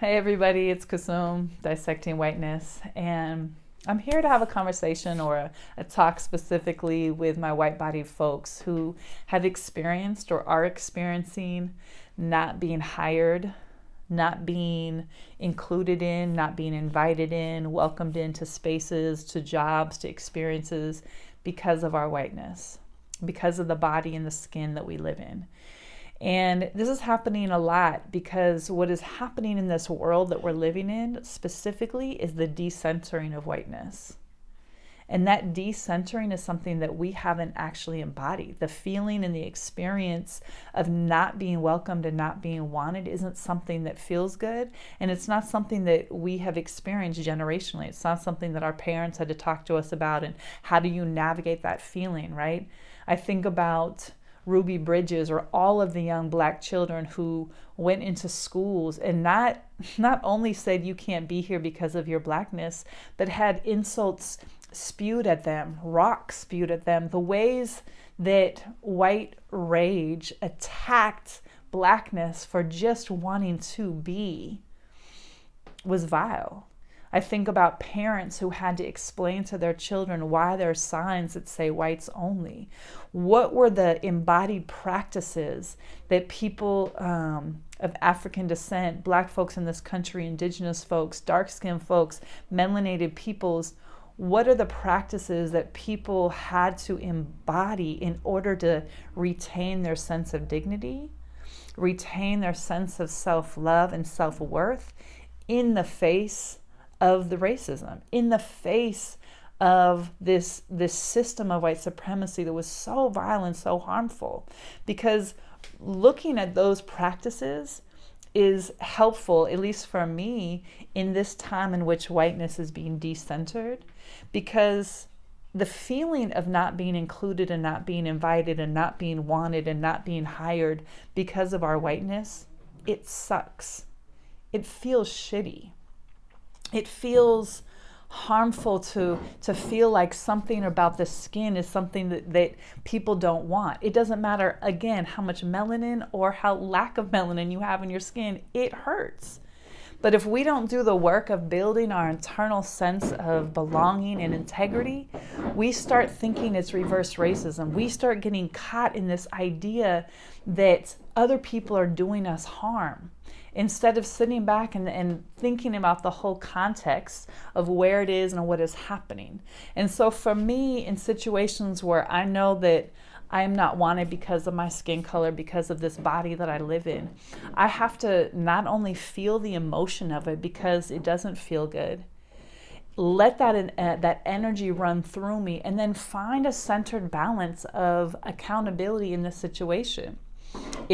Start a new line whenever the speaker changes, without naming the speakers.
Hey everybody, it's Kusum, Dissecting Whiteness, and I'm here to have a conversation or a talk specifically with my white-bodied folks who have experienced or are experiencing not being hired, not being included in, not being invited in, welcomed into spaces, to jobs, to experiences because of our whiteness, because of the body and the skin that we live in. And this is happening a lot because what is happening in this world that we're living in specifically is the decentering of whiteness. And that decentering is something that we haven't actually embodied. The feeling and the experience of not being welcomed and not being wanted isn't something that feels good. And it's not something that we have experienced generationally. It's not something that our parents had to talk to us about. And how do you navigate that feeling, right? I think about Ruby Bridges or all of the young black children who went into schools and not only said you can't be here because of your blackness, but had insults spewed at them, rocks spewed at them. The ways that white rage attacked blackness for just wanting to be was vile. I think about parents who had to explain to their children why there are signs that say whites only. What were the embodied practices that people of African descent, black folks in this country, indigenous folks, dark-skinned folks, melanated peoples, what are the practices that people had to embody in order to retain their sense of dignity, retain their sense of self-love and self-worth in the face of the racism, in the face of this system of white supremacy that was so violent, so harmful? Because looking at those practices is helpful, at least for me, in this time in which whiteness is being decentered, because the feeling of not being included and not being invited and not being wanted and not being hired because of our whiteness, it sucks. It feels shitty. It feels harmful to feel like something about the skin is something that people don't want. It doesn't matter, again, how much melanin or how lack of melanin you have in your skin, it hurts. But if we don't do the work of building our internal sense of belonging and integrity, we start thinking it's reverse racism. We start getting caught in this idea that other people are doing us harm, instead of sitting back and thinking about the whole context of where it is and what is happening. And so for me, in situations where I know that I am not wanted because of my skin color, because of this body that I live in, I have to not only feel the emotion of it because it doesn't feel good, let that energy run through me, and then find a centered balance of accountability in this situation.